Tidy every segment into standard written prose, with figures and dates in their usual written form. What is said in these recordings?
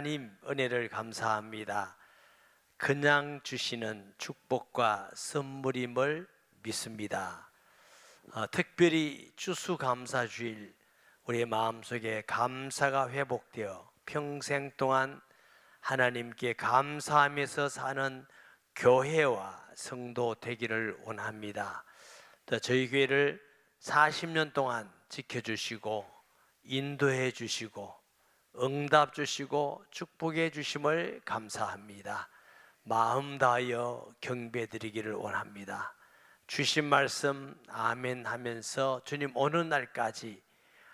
하나님 은혜를 감사합니다. 그냥 주시는 축복과 선물임을 믿습니다. 특별히 추수감사주일 우리의 마음속에 감사가 회복되어 평생 동안 하나님께 감사하면서 사는 교회와 성도 되기를 원합니다. 또 저희 교회를 40년 동안 지켜주시고 인도해 주시고 응답 주시고 축복해 주심을 감사합니다. 마음 다하여 경배 드리기를 원합니다. 주신 말씀 아멘 하면서 주님 오는 날까지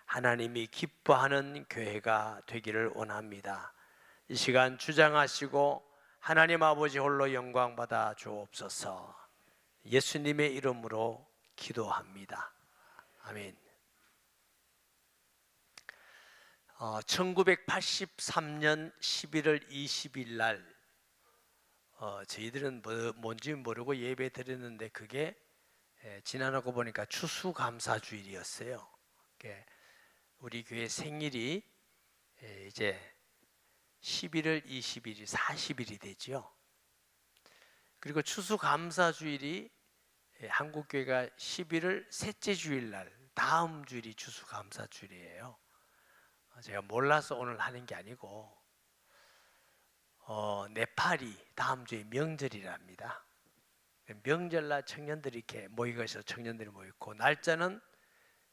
하나님이 기뻐하는 교회가 되기를 원합니다. 이 시간 주장하시고 하나님 아버지 홀로 영광 받아 주옵소서. 예수님의 이름으로 기도합니다. 아멘. 1983년 11월 20일 날 저희들은 뭔지 모르고 예배 드렸는데 그게 지나고 보니까 추수감사주일이었어요. 우리 교회 생일이 이제 11월 20일이 40일이 되죠. 그리고 추수감사주일이 한국교회가 11월 셋째 주일 날 다음 주일이 추수감사주일이에요. 제가 몰라서 오늘 하는 게 아니고 네팔이 다음 주에 명절이랍니다. 명절날 청년들이 이렇게 모이고 있어서 청년들이 모였고, 날짜는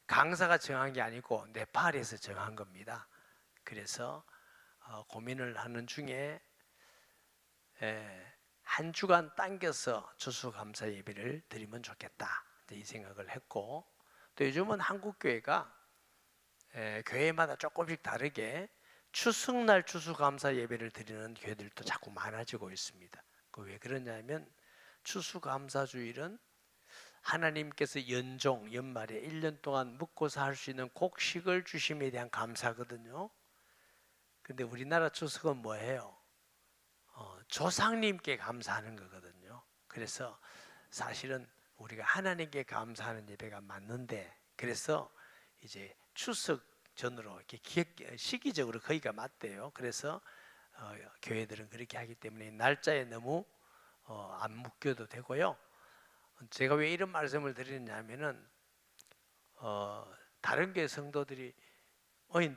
강사가 정한 게 아니고 네팔에서 정한 겁니다. 그래서 고민을 하는 중에 한 주간 당겨서 추수감사 예배를 드리면 좋겠다 이 생각을 했고, 또 요즘은 한국교회가 교회마다 조금씩 다르게 추석날 추수감사 예배를 드리는 교회들도 자꾸 많아지고 있습니다. 왜 그러냐면 추수감사주일은 하나님께서 연말에 1년 동안 먹고 살 수 있는 곡식을 주심에 대한 감사거든요. 근데 우리나라 추석은 뭐예요? 조상님께 감사하는 거거든요. 그래서 사실은 우리가 하나님께 감사하는 예배가 맞는데, 그래서 이제 추석 전으로 이렇게 시기적으로 거기가 맞대요. 그래서 교회들은 그렇게 하기 때문에 날짜에 너무 안 묶여도 되고요. 제가 왜 이런 말씀을 드리냐면은 다른 교회 성도들이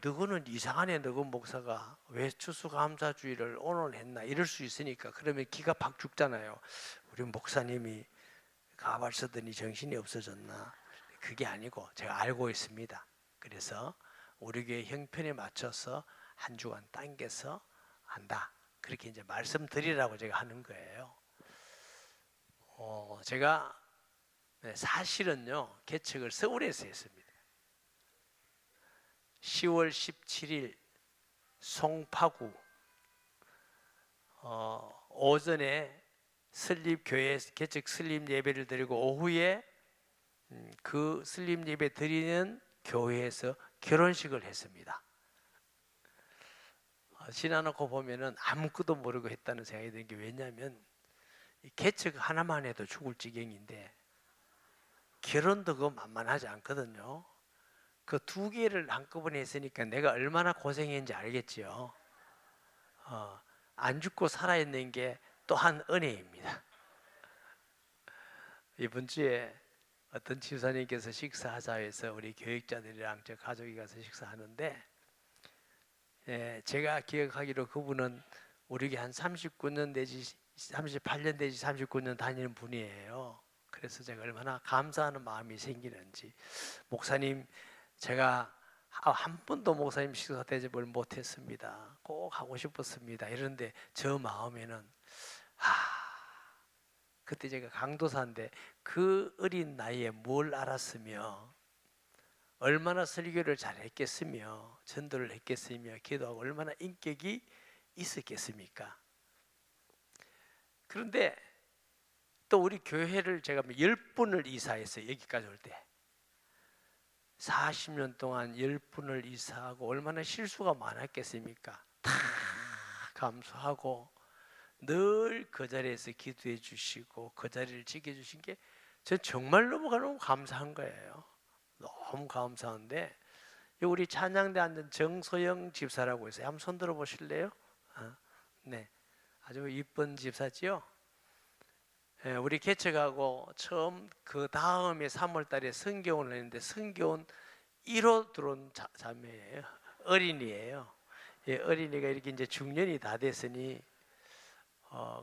너는 이상하네, 너그 목사가 왜 추수감사주일을 오늘 했나 이럴 수 있으니까, 그러면 기가 팍 죽잖아요. 우리 목사님이 가발 쓰더니 정신이 없어졌나? 그게 아니고 제가 알고 있습니다. 그래서 우리 교회 형편에 맞춰서 한 주간 당겨서 한다, 그렇게 이제 말씀드리라고 제가 하는 거예요. 제가 사실은요 개척을 서울에서 했습니다. 10월 17일 송파구 오전에 설립교회 개척 설립 예배를 드리고, 오후에 그 설립 예배 드리는 교회에서 결혼식을 했습니다. 지나놓고 보면은 아무것도 모르고 했다는 생각이 드는 게, 왜냐하면 개척 하나만 해도 죽을 지경인데 결혼도 그거 만만하지 않거든요. 그 두 개를 한꺼번에 했으니까 내가 얼마나 고생했는지 알겠지요. 안 죽고 살아있는 게 또한 은혜입니다. 이번 주에 어떤 집사님께서 식사하자 해서 우리 교육자들이랑 저 가족이 가서 식사하는데, 제가 기억하기로 그분은 우리 한 39년 내지 38년 내지 39년 다니는 분이에요. 그래서 제가 얼마나 감사하는 마음이 생기는지, 목사님 제가 한 번도 목사님 식사 대접을 못했습니다. 꼭 하고 싶었습니다. 이런데 저 마음에는 그때 제가 강도사인데 그 어린 나이에 뭘 알았으며 얼마나 설교를 잘했겠으며 전도를 했겠으며 기도하고 얼마나 인격이 있었겠습니까? 그런데 또 우리 교회를 제가 10분을 이사했어요. 여기까지 올 때 40년 동안 10분을 이사하고 얼마나 실수가 많았겠습니까? 다 감수하고 늘 그 자리에서 기도해 주시고 그 자리를 지켜주신 게 전 정말 너무 감사한 거예요. 너무 감사한데, 우리 찬양대 앉은 정소영 집사라고 있어요. 한번 손 들어 보실래요? 네, 아주 이쁜 집사지요. 우리 개척하고 처음 그 다음에 3월달에 성교훈을 했는데 성교훈 1호 들어온 자매예요. 어린이에요. 예, 어린이가 이렇게 이제 중년이 다 됐으니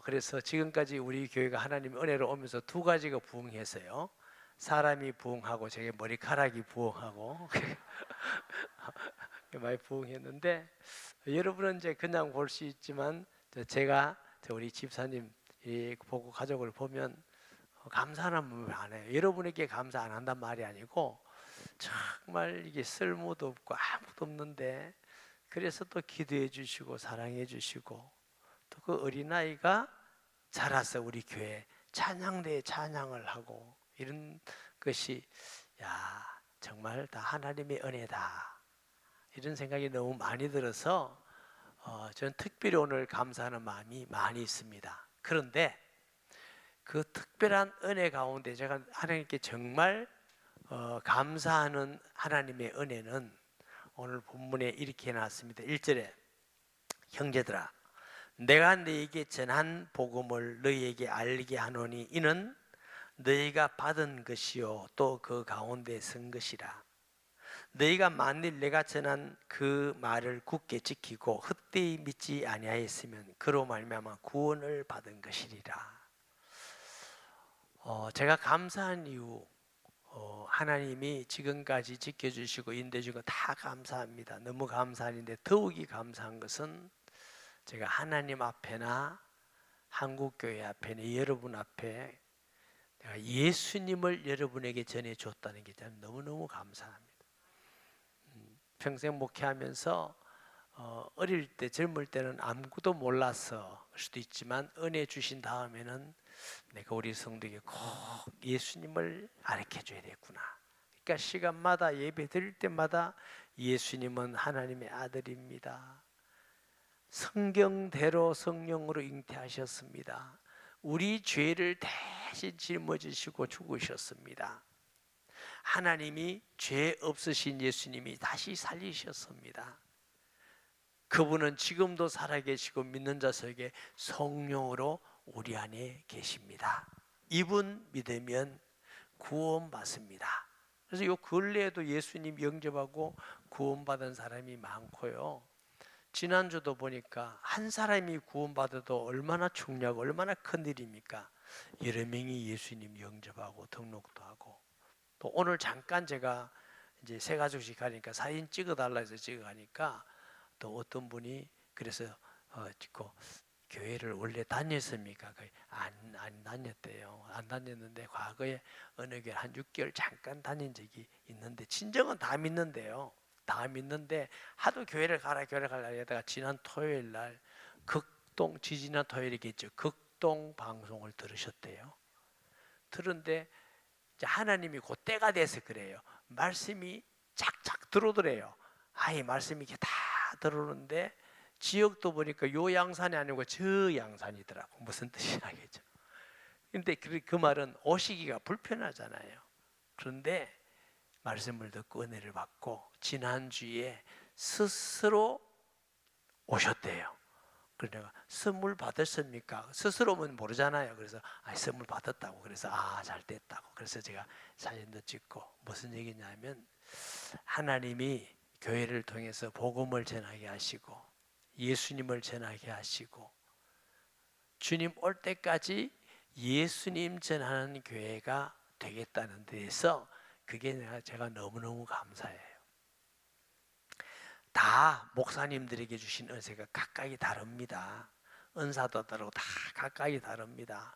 그래서 지금까지 우리 교회가 하나님의 은혜로 오면서 두 가지가 부흥했어요. 사람이 부흥하고 제게 머리카락이 부흥하고 많이 부흥했는데 여러분은 이제 그냥 볼 수 있지만 제가 우리 집사님 보고 가족을 보면 감사하는 마음을 안 해요. 여러분에게 감사 안 한단 말이 아니고 정말 이게 쓸모도 없고 아무것도 없는데 그래서 또 기도해 주시고 사랑해 주시고 또 그 어린아이가 자라서 우리 교회 찬양대에 찬양을 하고 이런 것이 야 정말 다 하나님의 은혜다 이런 생각이 너무 많이 들어서 저는 특별히 오늘 감사하는 마음이 많이 있습니다. 그런데 그 특별한 은혜 가운데 제가 하나님께 정말 감사하는 하나님의 은혜는 오늘 본문에 이렇게 해놨습니다. 1절에 형제들아 내가 너희에게 전한 복음을 너희에게 알게 하노니 이는 너희가 받은 것이요 또 그 가운데 선 것이라. 너희가 만일 내가 전한 그 말을 굳게 지키고 헛되이 믿지 아니하였으면 그로 말미암아 구원을 받은 것이리라. 제가 감사한 이유 하나님이 지금까지 지켜주시고 인도해주고 다 감사합니다. 너무 감사한데 더욱이 감사한 것은 제가 하나님 앞에나 한국교회 앞에나 여러분 앞에 내가 예수님을 여러분에게 전해줬다는 게 너무너무 감사합니다. 평생 목회하면서 어릴 때 젊을 때는 아무것도 몰라서 할 수도 있지만 은혜 주신 다음에는 내가 우리 성도에게 꼭 예수님을 가르쳐줘야 되겠구나. 그러니까 시간마다 예배 드릴 때마다 예수님은 하나님의 아들입니다. 성경대로 성령으로 잉태하셨습니다. 우리 죄를 대신 짊어지시고 죽으셨습니다. 하나님이 죄 없으신 예수님이 다시 살리셨습니다. 그분은 지금도 살아계시고 믿는 자 속에 성령으로 우리 안에 계십니다. 이분 믿으면 구원받습니다. 그래서 요 근래에도 예수님 영접하고 구원받은 사람이 많고요. 지난주도 보니까 한 사람이 구원받아도 얼마나 중요하고 얼마나 큰 일입니까? 여러 명이 예수님 영접하고 등록도 하고 또 오늘 잠깐 제가 이제 세 가족씩 가니까 사진 찍어달라 해서 찍어가니까 또 어떤 분이 그래서 찍고 교회를 원래 다녔습니까? 안 다녔대요. 안 다녔는데 과거에 어느 교회 한 6개월 잠깐 다닌 적이 있는데 친정은 다 믿는데요. 다 믿는데 하도 교회를 가라 하다가 지난 토요일 날 지지난 토요일이겠죠. 극동 방송을 들으셨대요. 들은데 이제 하나님이 그 때가 돼서 그래요. 말씀이 착착 들어오더래요. 이 말씀이 이렇게 다 들어오는데 지역도 보니까 요 양산이 아니고 저 양산이더라고. 무슨 뜻이 알겠죠. 근데 그 말은 오시기가 불편하잖아요. 그런데 말씀을 듣고 은혜를 받고 지난주에 스스로 오셨대요. 그래서 내가 선물 받았습니까? 스스로는 모르잖아요. 그래서 선물 받았다고. 그래서 잘 됐다고. 그래서 제가 사진도 찍고 무슨 얘기냐면 하나님이 교회를 통해서 복음을 전하게 하시고 예수님을 전하게 하시고 주님 올 때까지 예수님 전하는 교회가 되겠다는 데에서 그게 제가 너무너무 감사해요. 다 목사님들에게 주신 은혜가 각각이 다릅니다. 은사도 다르고 다 각각이 다릅니다.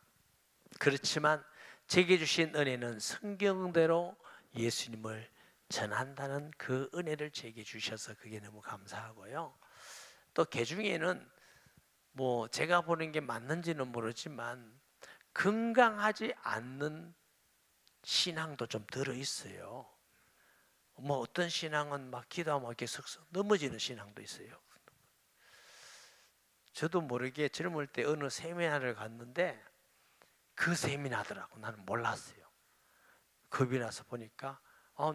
그렇지만 제게 주신 은혜는 성경대로 예수님을 전한다는 그 은혜를 제게 주셔서 그게 너무 감사하고요. 또 그 중에는 뭐 제가 보는 게 맞는지는 모르지만 건강하지 않는 신앙도 좀 들어 있어요. 뭐 어떤 신앙은 막 기도하면 이렇게 슥슥 넘어지는 신앙도 있어요. 저도 모르게 젊을 때 어느 세미나를 갔는데 그 세미나더라고. 나는 몰랐어요. 겁이 나서 보니까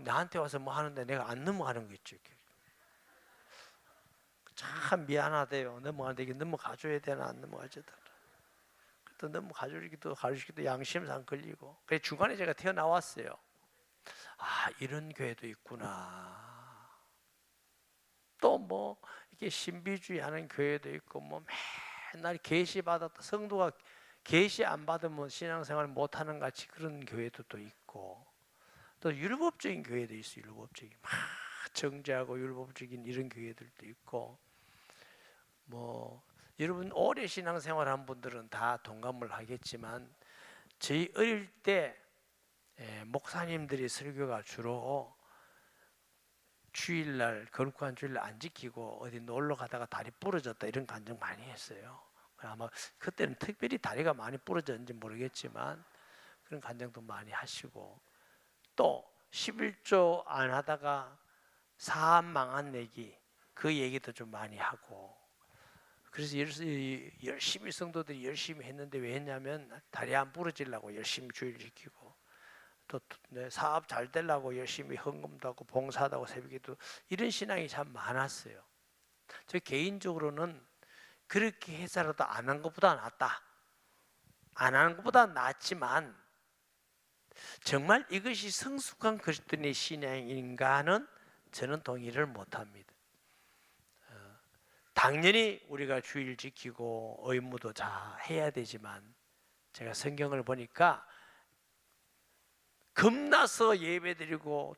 나한테 와서 뭐 하는데 내가 안 넘어가는 거 있죠. 참 미안하대요. 넘어가는데 이게 넘어가줘야 되나 안 넘어가줘야 되나. 또 넘어가주기도 가르치기도 양심상 걸리고. 그래서 중간에 제가 튀어나왔어요. 아, 이런 교회도 있구나. 또 뭐 이렇게 신비주의하는 교회도 있고, 뭐 맨날 계시 받았다 성도가 계시 안 받으면 신앙생활 못하는 같이 그런 교회도 또 있고, 또 율법적인 교회도 있어요. 율법적인 막 정죄하고 율법적인 이런 교회들도 있고. 뭐 여러분 오래 신앙생활 한 분들은 다 동감을 하겠지만, 저희 어릴 때 목사님들이 설교가 주로 주일날, 거룩한 주일날 안 지키고 어디 놀러 가다가 다리 부러졌다 이런 간증 많이 했어요. 아마 그때는 특별히 다리가 많이 부러졌는지 모르겠지만 그런 간증도 많이 하시고, 또 11조 안 하다가 사업 망한 얘기, 그 얘기도 좀 많이 하고. 그래서 열심히 성도들이 열심히 했는데, 왜 했냐면 다리 안 부러지려고 열심히 주일 지키고, 또 사업 잘 되려고 열심히 헌금도 하고 봉사도 하고 새벽기도, 이런 신앙이 참 많았어요. 저 개인적으로는 그렇게 해서라도 안 한 것보다 낫다, 안 하는 것보다 낫지만, 정말 이것이 성숙한 그리스도인의 신앙인가는 저는 동의를 못합니다. 당연히 우리가 주일 지키고 의무도 다 해야 되지만, 제가 성경을 보니까 겁나서 예배드리고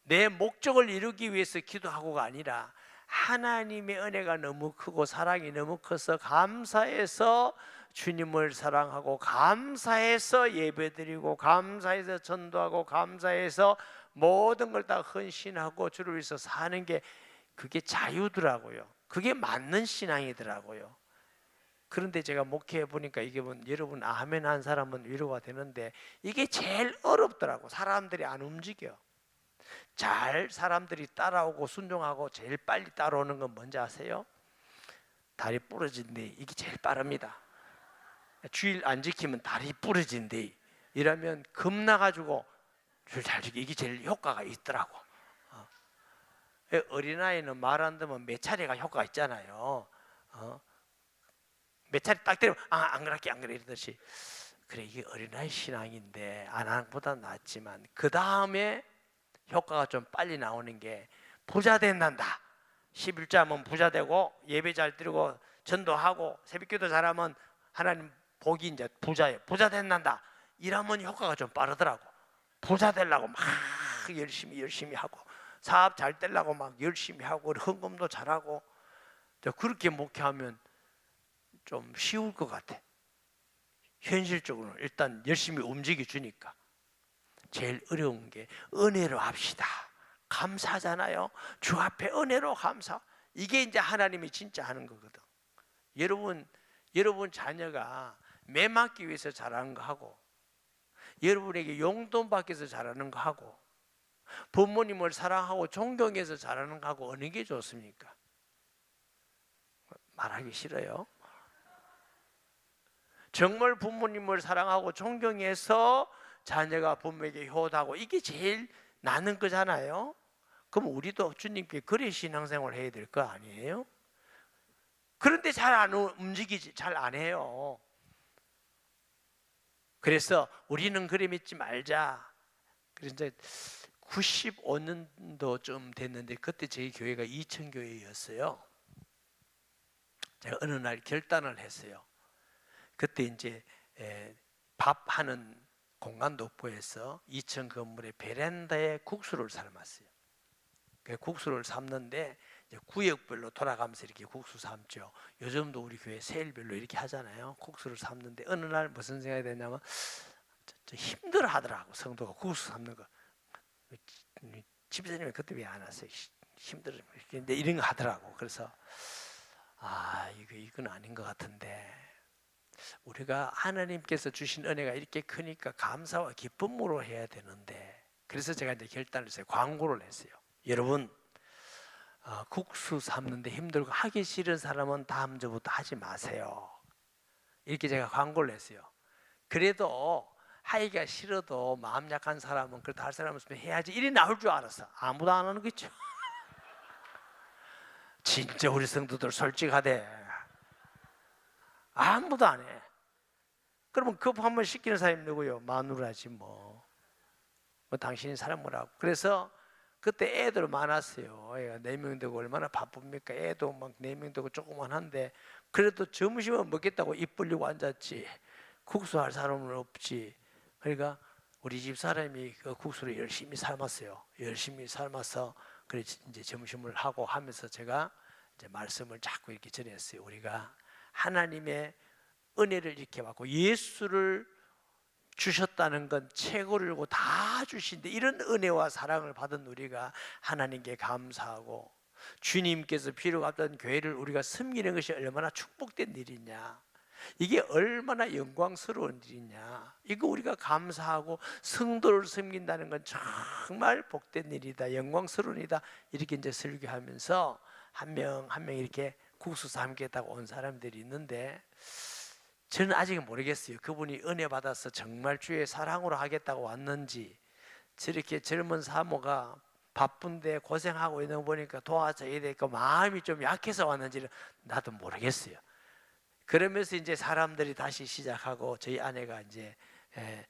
내 목적을 이루기 위해서 기도하고가 아니라, 하나님의 은혜가 너무 크고 사랑이 너무 커서 감사해서 주님을 사랑하고, 감사해서 예배드리고, 감사해서 전도하고, 감사해서 모든 걸 다 헌신하고 주를 위해서 사는 게, 그게 자유더라고요. 그게 맞는 신앙이더라고요. 그런데 제가 목회해 보니까, 이게 뭐 여러분 아멘 한 사람은 위로가 되는데, 이게 제일 어렵더라고. 사람들이 안 움직여. 잘 사람들이 따라오고 순종하고 제일 빨리 따라오는 건 뭔지 아세요? 다리 부러진데 이게 제일 빠릅니다. 주일 안 지키면 다리 부러진데 이러면 겁나가지고 줄 잘 지키, 이게 제일 효과가 있더라고. 어린아이는 말 안 듣면 몇 차례가 효과가 있잖아요. 몇 차례 딱 때리면 안 그럴게 안 그래 이러듯이. 그래, 이게 어린아이 신앙인데 안 하는 것보다 낫지만, 그 다음에 효과가 좀 빨리 나오는 게, 부자 된단다. 11조 하면 부자 되고, 예배 잘 드리고 전도하고 새벽기도 잘하면 하나님 복이 이제 부자예요. 부자 된단다. 이러면 효과가 좀 빠르더라고. 부자 되려고 막 열심히 하고, 사업 잘 되려고 막 열심히 하고, 헌금도 잘하고. 그렇게 목회하면 좀 쉬울 것 같아. 현실적으로는 일단 열심히 움직여 주니까. 제일 어려운 게 은혜로 합시다. 감사하잖아요. 주 앞에 은혜로 감사. 이게 이제 하나님이 진짜 하는 거거든. 여러분 자녀가 매 맞기 위해서 잘하는 거 하고, 여러분에게 용돈 받기 위해서 잘하는 거 하고, 부모님을 사랑하고 존경해서 잘하는 거 하고, 어느 게 좋습니까? 말하기 싫어요. 정말 부모님을 사랑하고 존경해서 자녀가 부모에게 효도하고, 이게 제일 나는 거잖아요. 그럼 우리도 주님께 그래 신앙생활 해야 될 거 아니에요? 그런데 잘 안 움직이지, 잘 안 해요. 그래서 우리는 그래 믿지 말자. 그래서 이제 95년도쯤 됐는데, 그때 저희 교회가 2000교회였어요. 제가 어느 날 결단을 했어요. 그때 이제 밥하는 공간도 없고 해서 2층 건물의 베란다에 국수를 삶았어요. 그 국수를 삶는데 이제 구역별로 돌아가면서 이렇게 국수 삶죠. 요즘도 우리 교회 세일별로 이렇게 하잖아요. 국수를 삶는데 어느 날 무슨 생각이 드냐면, 힘들어 하더라고. 성도가 국수 삶는 거. 집사님이 그때 왜 안 왔어요? 힘들어. 근데 이런 거 하더라고. 그래서 이건 아닌 것 같은데, 우리가 하나님께서 주신 은혜가 이렇게 크니까 감사와 기쁨으로 해야 되는데, 그래서 제가 이제 결단을 했어요. 광고를 했어요. 여러분, 국수 삶는데 힘들고 하기 싫은 사람은 다음 주부터 하지 마세요. 이렇게 제가 광고를 했어요. 그래도 하기가 싫어도 마음 약한 사람은, 그래도 할 사람 없으면 해야지, 이리 나올 줄 알았어. 아무도 안 하는 거죠. 진짜 우리 성도들 솔직하대. 아무도 안 해. 그러면 급 한번 시키는 사람이 누구요? 마누라지 뭐. 당신이 사람 뭐라고. 그래서 그때 애들 많았어요. 애가 4명 되고 얼마나 바쁩니까? 애도 막 4명 되고 조그만한데 그래도 점심은 먹겠다고 입 벌리고 앉았지. 국수할 사람은 없지. 그러니까 우리 집 사람이 그 국수를 열심히 삶았어요. 열심히 삶아서 그래 이제 점심을 하고 하면서 제가 이제 말씀을 자꾸 이렇게 전했어요. 우리가 하나님의 은혜를 이렇게 받고 예수를 주셨다는 건 최고를 주고 다 주신데, 이런 은혜와 사랑을 받은 우리가 하나님께 감사하고 주님께서 필요가 없던 교회를 우리가 섬기는 것이 얼마나 축복된 일이냐, 이게 얼마나 영광스러운 일이냐, 이거 우리가 감사하고 성도를 섬긴다는 건 정말 복된 일이다, 영광스러운 일이다. 이렇게 이제 설교하면서 한 명 한 명 이렇게 국수 삶겠다고 온 사람들이 있는데, 저는 아직은 모르겠어요. 그분이 은혜 받아서 정말 주의 사랑으로 하겠다고 왔는지, 저렇게 젊은 사모가 바쁜데 고생하고 있는 거 보니까 도와줘야 되니까 마음이 좀 약해서 왔는지는 나도 모르겠어요. 그러면서 이제 사람들이 다시 시작하고 저희 아내가 이제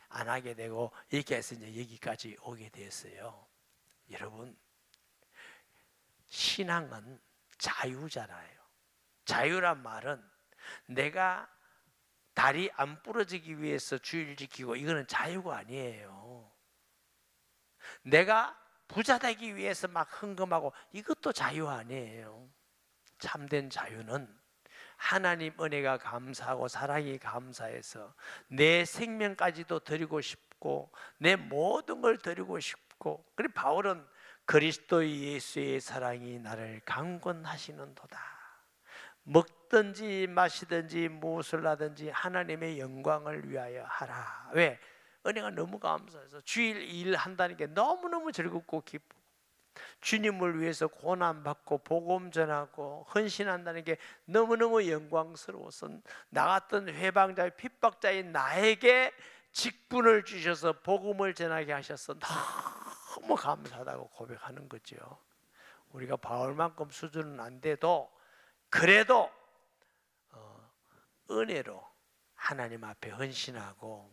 안 하게 되고 이렇게 해서 이제 여기까지 오게 됐어요. 여러분, 신앙은 자유잖아요. 자유란 말은 내가 다리 안 부러지기 위해서 주의를 지키고, 이거는 자유가 아니에요. 내가 부자 되기 위해서 막 헌금하고, 이것도 자유 아니에요. 참된 자유는 하나님 은혜가 감사하고 사랑이 감사해서 내 생명까지도 드리고 싶고 내 모든 걸 드리고 싶고, 그리고 바울은 그리스도 예수의 사랑이 나를 강권하시는도다. 먹든지 마시든지 무엇을 하든지 하나님의 영광을 위하여 하라. 왜? 은혜가 너무 감사해서 주일 일 한다는 게 너무너무 즐겁고 기쁘고, 주님을 위해서 고난받고 복음 전하고 헌신한다는 게 너무너무 영광스러워서, 나 같은 회방자의 핍박자인 나에게 직분을 주셔서 복음을 전하게 하셔서 너무 감사하다고 고백하는 거죠. 우리가 바울만큼 수준은 안 돼도 그래도 은혜로 하나님 앞에 헌신하고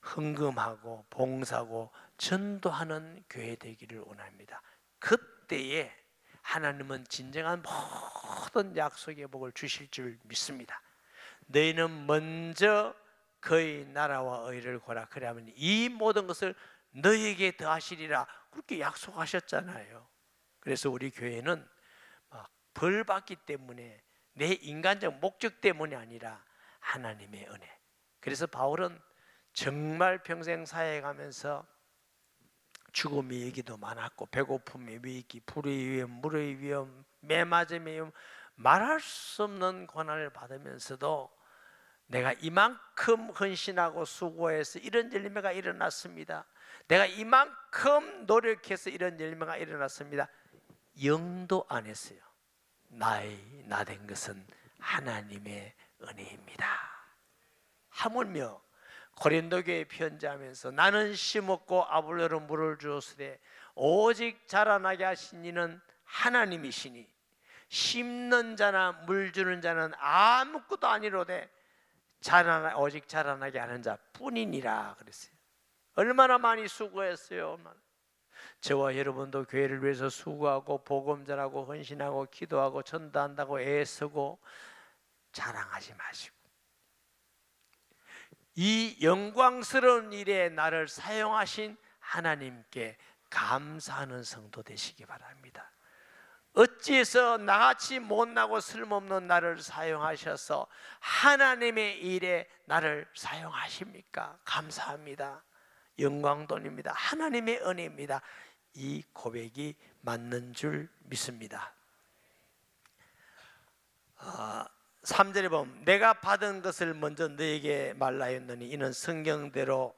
헌금하고 봉사하고 전도하는 교회 되기를 원합니다. 그때에 하나님은 진정한 모든 약속의 복을 주실 줄 믿습니다. 너희는 먼저 그의 나라와 의를 구하라, 그러면 이 모든 것을 너희에게 더하시리라, 그렇게 약속하셨잖아요. 그래서 우리 교회는 벌 받기 때문에, 내 인간적 목적 때문이 아니라 하나님의 은혜. 그래서 바울은 정말 평생 사역하면서 죽음의 얘기도 많았고, 배고픔의 위기, 불의 위험, 물의 위험, 매맞음의 위험, 말할 수 없는 고난을 받으면서도 내가 이만큼 헌신하고 수고해서 이런 열매가 일어났습니다, 내가 이만큼 노력해서 이런 열매가 일어났습니다, 영도 안 했어요. 나 된 것은 하나님의 은혜입니다. 하물며 고린도 교회에 편지하면서 나는 심었고 아볼로는 물을 주었으되 오직 자라나게 하신 이는 하나님이시니 심는 자나 물 주는 자는 아무것도 아니로되 오직 자라나게 하는 자뿐이니라 그랬어요. 얼마나 많이 수고했어요. 저와 여러분도 교회를 위해서 수고하고 복음 전하고 헌신하고 기도하고 전도한다고 애쓰고 자랑하지 마시고, 이 영광스러운 일에 나를 사용하신 하나님께 감사하는 성도 되시기 바랍니다. 어찌해서 나같이 못나고 쓸모없는 나를 사용하셔서 하나님의 일에 나를 사용하십니까? 감사합니다. 영광돈입니다. 하나님의 은혜입니다. 이 고백이 맞는 줄 믿습니다. 3절에 보면 내가 받은 것을 먼저 너에게 말하였느니 이는 성경대로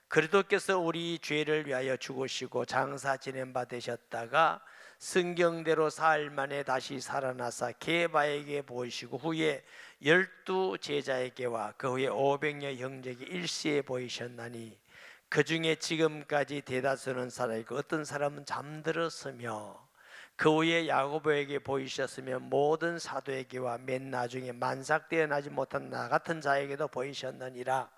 그리스도께서 우리 죄를 위하여 죽으시고 장사 지낸 바 되셨다가 성경대로 사흘 만에 다시 살아나사 게바에게 보이시고 후에 12 제자에게와 그 후에 500여 형제에게 일시에 보이셨나니 그 중에 지금까지 대다수는 살아있고 어떤 사람은 잠들었으며 그 후에 야고보에게 보이셨으며 모든 사도에게와 맨 나중에 만삭되어나지 못한 나 같은 자에게도 보이셨느니라.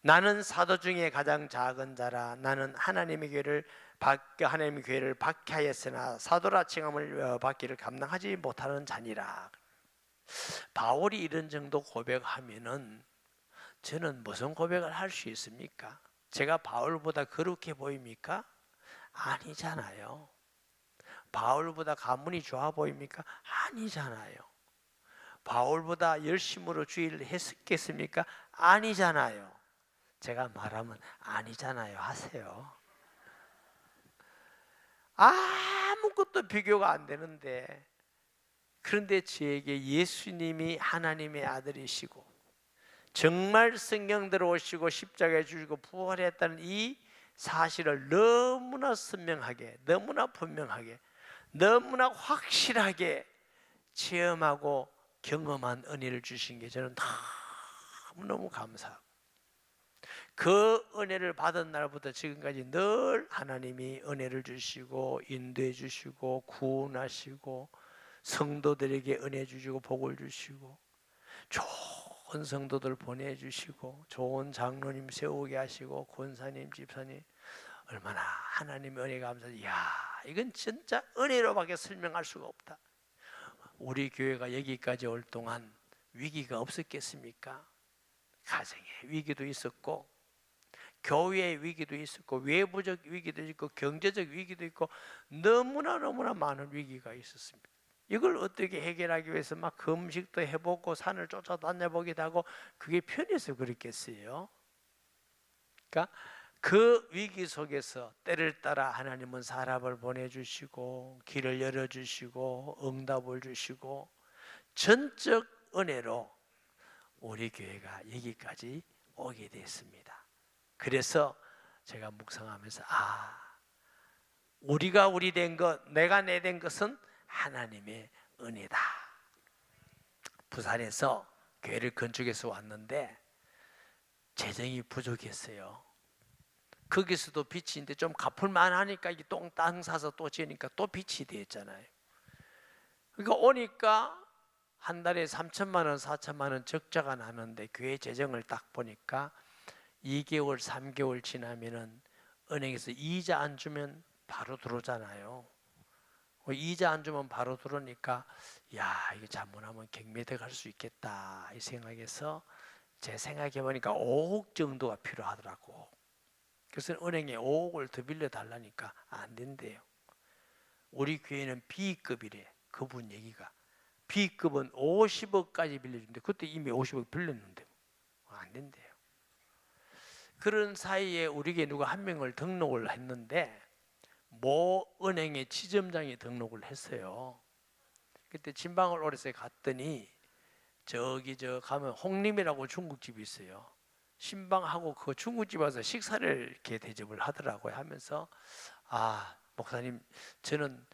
나는 사도 중에 가장 작은 자라. 나는 하나님의 교회를 박해하였으나 사도라 칭함을 받기를 감당하지 못하는 자니라. 바울이 이런 정도 고백하면은 저는 무슨 고백을 할 수 있습니까? 제가 바울보다 거룩해 보입니까? 아니잖아요. 바울보다 가문이 좋아 보입니까? 아니잖아요. 바울보다 열심으로 주의를 했겠습니까? 아니잖아요. 제가 말하면 아니잖아요 하세요. 아무것도 비교가 안 되는데, 그런데 저에게 예수님이 하나님의 아들이시고 정말 성경대로 오시고 십자가에 죽으시고 부활했다는 이 사실을 너무나 선명하게, 너무나 분명하게, 너무나 확실하게 체험하고 경험한 은혜를 주신 게 저는 너무너무 감사하고, 그 은혜를 받은 날부터 지금까지 늘 하나님이 은혜를 주시고 인도해 주시고 구원하시고 성도들에게 은혜 주시고 복을 주시고 좋은 성도들 보내주시고 좋은 장로님 세우게 하시고 권사님 집사님, 얼마나 하나님의 은혜가 감사해요. 이야, 이건 진짜 은혜로밖에 설명할 수가 없다. 우리 교회가 여기까지 올 동안 위기가 없었겠습니까? 가정의 위기도 있었고 교회의 위기도 있었고 외부적 위기도 있고 경제적 위기도 있고 너무나 많은 위기가 있었습니다. 이걸 어떻게 해결하기 위해서 막 금식도 해보고 산을 쫓아다녀보기도 하고, 그게 편해서 그랬겠어요? 그러니까 그 위기 속에서 때를 따라 하나님은 사람을 보내주시고 길을 열어주시고 응답을 주시고 전적 은혜로 우리 교회가 여기까지 오게 됐습니다. 그래서 제가 묵상하면서 우리가 우리 된 것, 내가 내 된 것은 하나님의 은혜다. 부산에서 교회를 건축해서 왔는데 재정이 부족했어요. 거기서도 빚인데 좀 갚을만 하니까 땅 사서 또 지으니까 또 빚이 되었잖아요. 그러니까 오니까 한 달에 3천만 원, 4천만 원 적자가 나는데 교회 재정을 딱 보니까 2개월, 3개월 지나면은 은행에서 이자 안 주면 바로 들어오잖아요. 이자 안 주면 바로 들어오니까 야, 이거 잘못하면 경매대 갈 수 있겠다 이 생각해서 제 생각해 보니까 5억 정도가 필요하더라고. 그래서 은행에 5억을 더 빌려달라니까 안 된대요. 우리 교회는 B급이래. 그분 얘기가 B급은 50억까지 빌려준대. 그때 이미 50억 빌렸는데 안 된대요. 그런 사이에 우리 교회 누가 한 명을 등록을 했는데 모 은행의 지점장이 등록을 했어요. 그때 진방을 오래서 갔더니 저기 가면 홍림이라고 중국집이 있어요. 신방하고 그 중국집 와서 식사를 이렇게 대접을 하더라고요. 하면서 목사님, 저는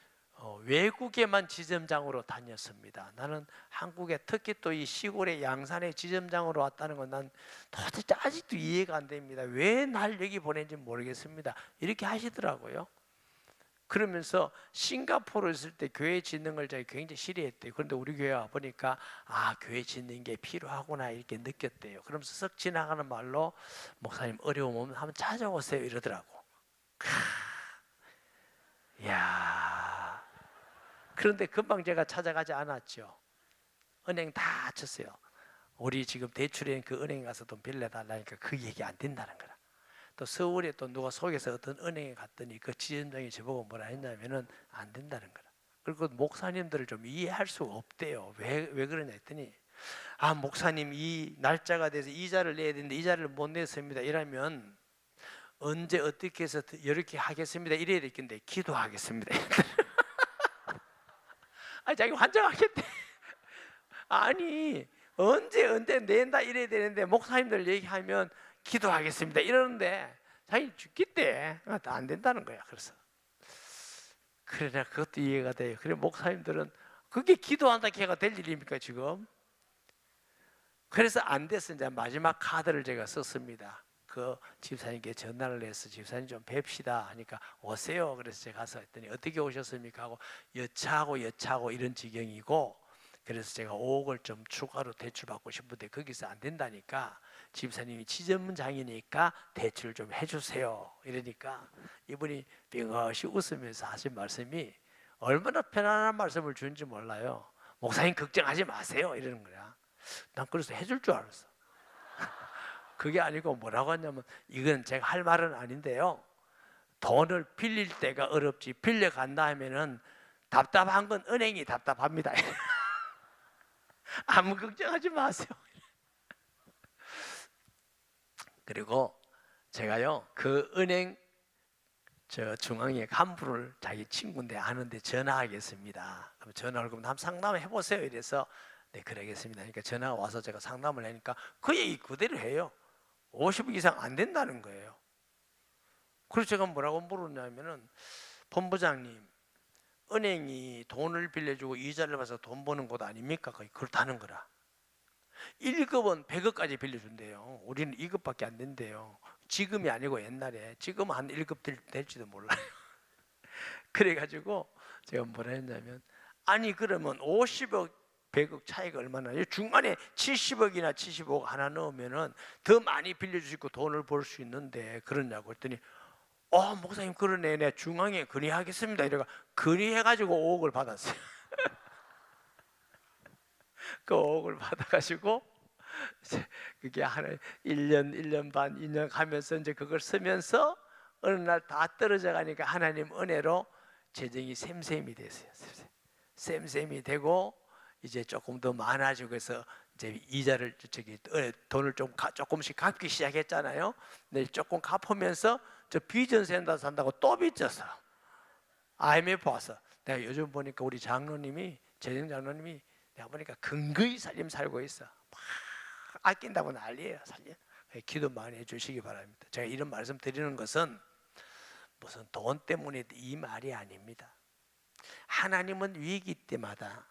외국에만 지점장으로 다녔습니다. 나는 한국에, 특히 또 이 시골의 양산의 지점장으로 왔다는 건 난 도대체 아직도 이해가 안 됩니다. 왜 날 여기 보낸지 모르겠습니다. 이렇게 하시더라고요. 그러면서 싱가포르에 있을 때 교회 짓는 걸 제가 굉장히 싫어했대요. 그런데 우리 교회 와보니까 교회 짓는 게 필요하구나 이렇게 느꼈대요. 그러면서 썩 지나가는 말로 목사님 어려우면 한번 찾아오세요 이러더라고. 이야. 그런데 금방 제가 찾아가지 않았죠. 은행 다 쳤어요. 우리 지금 대출인 그 은행 가서 돈 빌려달라니까 그 얘기 안 된다는 거라. 또 서울에 또 누가 속에서 어떤 은행에 갔더니 그 지점장이 저보고 뭐라 했냐면은 안 된다는 거라. 그리고 목사님들을 좀 이해할 수가 없대요. 왜 그러냐 했더니 목사님 이 날짜가 돼서 이자를 내야 되는데 이자를 못 냈습니다. 이러면 언제 어떻게 해서 이렇게 하겠습니다. 이래야 되겠는데 기도하겠습니다. 자기 환장하겠대. 아니 언제 낸다 이래야 되는데 목사님들 얘기하면 기도하겠습니다 이러는데 자기 죽겠대. 안 된다는 거야. 그래서 그러나 그것도 이해가 돼요. 그래 목사님들은 그게 기도한다 해가 될 일입니까 지금? 그래서 안 됐어. 이제 마지막 카드를 제가 썼습니다. 그 집사님께 전화를 해서 집사님 좀 뵙시다 하니까 오세요. 그래서 제가 가서 했더니 어떻게 오셨습니까 하고 여차하고 이런 지경이고, 그래서 제가 5억을 좀 추가로 대출받고 싶은데 거기서 안 된다니까 집사님이 지점장이니까 대출 좀 해주세요 이러니까 이분이 빙긋이 웃으면서 하신 말씀이 얼마나 편안한 말씀을 주는지 몰라요. 목사님 걱정하지 마세요 이러는 거야. 난 그래서 해줄 줄 알았어. 그게 아니고 뭐라고 하냐면, 이건 제가 할 말은 아닌데요, 돈을 빌릴 때가 어렵지 빌려간다 하면은 답답한 건 은행이 답답합니다. 아무 걱정하지 마세요. 그리고 제가요 그 은행 중앙에 간부를 자기 친구인데 아는데 전화하겠습니다. 그럼 전화를 그럼 한번 상담을 해보세요 이래서 네 그러겠습니다. 그러니까 전화가 와서 제가 상담을 하니까 그 얘기 그대로 해요. 50억 이상 안 된다는 거예요. 그래서 제가 뭐라고 물었냐면은, 본부장님 은행이 돈을 빌려주고 이자를 받아서 돈 버는 곳 아닙니까? 그렇다는 거라. 1급은 100억까지 빌려준대요. 우리는 2급밖에 안 된대요. 지금이 아니고 옛날에. 지금 한 1급 될지도 몰라요. 그래가지고 제가 뭐라 했냐면, 아니 그러면 50억 100억 차이가 얼마나 나요? 중간에 70억이나 75억 하나 넣으면은 더 많이 빌려주시고 돈을 벌 수 있는데 그러냐고 했더니, 목사님 그러네, 내가 중앙에 건의하겠습니다 이래가 건의해가지고 5억을 받았어요. 그 5억을 받아가지고 그게 하나 1년 반 2년 가면서 이제 그걸 쓰면서 어느 날 다 떨어져 가니까 하나님 은혜로 재정이 샘샘이 됐어요. 샘샘이 되고 이제 조금 더 많아지고 해서 이제 이자를 돈을 조금씩 갚기 시작했잖아요. 근데 조금 갚으면서 저 비전센터 산다고 또 빚졌어. IMF 와서. 내가 요즘 보니까 우리 장로님이, 재정 장로님이 내가 보니까 근거이 살림 살고 있어. 막 아낀다고 난리예요. 기도 많이 해주시기 바랍니다. 제가 이런 말씀 드리는 것은 무슨 돈 때문에 이 말이 아닙니다. 하나님은 위기 때마다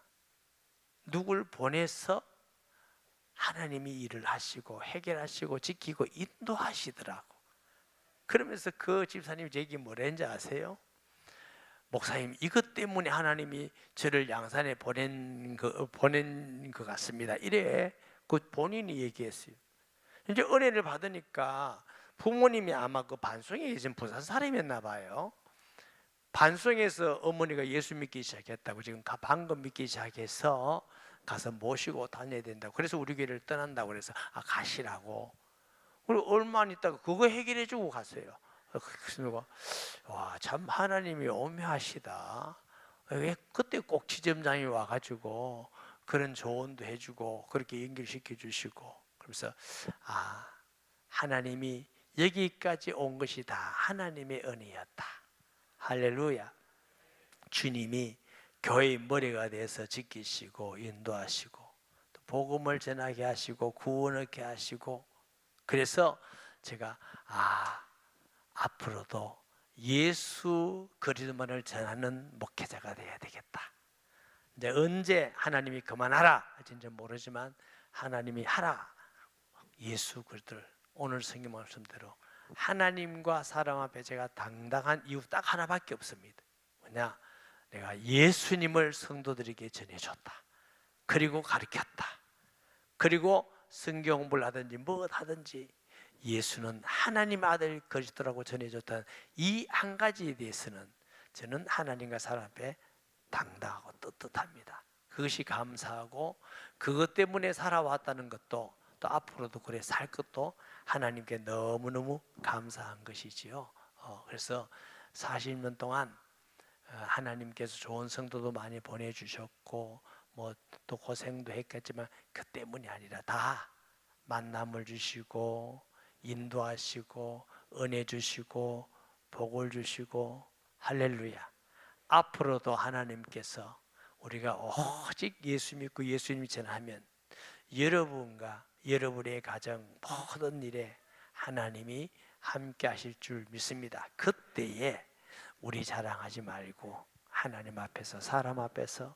누굴 보내서 하나님이 일을 하시고 해결하시고 지키고 인도하시더라고. 그러면서 그 집사님 제 얘기 뭐랬는지 아세요? 목사님 이것 때문에 하나님이 저를 양산에 보낸 것 같습니다. 이래 그 본인이 얘기했어요. 이제 은혜를 받으니까 부모님이 아마 그 반송에 계신 부산 사람이었나 봐요. 반송에서 어머니가 예수 믿기 시작했다고, 지금 방금 믿기 시작해서 가서 모시고 다녀야 된다고, 그래서 우리 교회를 떠난다고 그래서 가시라고. 그리고 얼마 안 있다가 그거 해결해 주고 갔어요. 그래서 와, 참 하나님이 오묘하시다. 왜 그때 꼭 지점장이 와가지고 그런 조언도 해주고 그렇게 연결시켜 주시고, 그래서 하나님이 여기까지 온 것이 다 하나님의 은혜였다. 할렐루야. 주님이 교회의 머리가 돼서 지키시고 인도하시고 또 복음을 전하게 하시고 구원 얻게 하시고, 그래서 제가 앞으로도 예수 그리스도만을 전하는 목회자가 되어야 되겠다. 이제 언제 하나님이 그만하라 할지 모르지만 하나님이 하라. 예수 그리스도를 오늘 성경 말씀대로 하나님과 사람 앞에 제가 당당한 이유 딱 하나밖에 없습니다. 뭐냐? 내가 예수님을 성도들에게 전해줬다. 그리고 가르쳤다. 그리고 성경 공부를 하든지 뭐 하든지 예수는 하나님 아들 그리스도라고 전해줬다는 이 한 가지에 대해서는 저는 하나님과 사람 앞에 당당하고 떳떳합니다. 그것이 감사하고 그것 때문에 살아왔다는 것도 또 앞으로도 그래 살 것도 하나님께 너무너무 감사한 것이지요. 그래서 40년 동안 하나님께서 좋은 성도도 많이 보내주셨고 뭐 또 고생도 했겠지만 그 때문이 아니라 다 만남을 주시고 인도하시고 은혜 주시고 복을 주시고, 할렐루야. 앞으로도 하나님께서 우리가 오직 예수 믿고 예수님 전하면 여러분과 여러분의 가정 모든 일에 하나님이 함께 하실 줄 믿습니다. 그때에 우리 자랑하지 말고 하나님 앞에서 사람 앞에서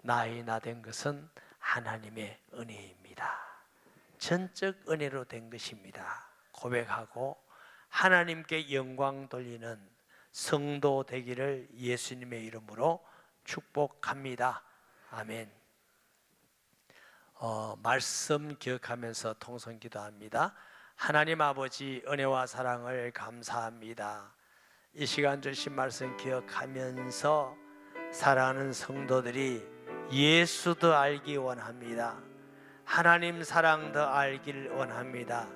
나의 나 된 것은 하나님의 은혜입니다. 전적 은혜로 된 것입니다. 고백하고 하나님께 영광 돌리는 성도 되기를 예수님의 이름으로 축복합니다. 아멘. 말씀 기억하면서 통성 기도합니다. 하나님 아버지, 은혜와 사랑을 감사합니다. 이 시간 주신 말씀 기억하면서 사랑하는 성도들이 예수 더 알기 원합니다. 하나님 사랑 더 알길 원합니다.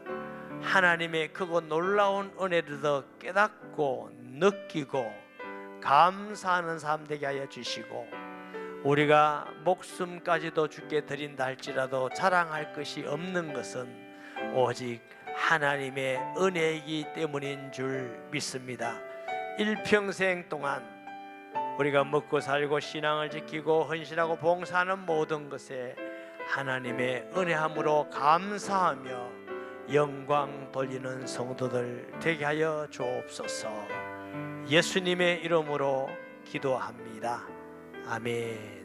하나님의 크고 놀라운 은혜를 더 깨닫고 느끼고 감사하는 삶 되게 하여 주시고, 우리가 목숨까지도 주께 드린다 할지라도 자랑할 것이 없는 것은 오직 하나님의 은혜이기 때문인 줄 믿습니다. 일평생 동안 우리가 먹고 살고 신앙을 지키고 헌신하고 봉사하는 모든 것에 하나님의 은혜함으로 감사하며 영광 돌리는 성도들 되게 하여 주옵소서. 예수님의 이름으로 기도합니다. 아멘.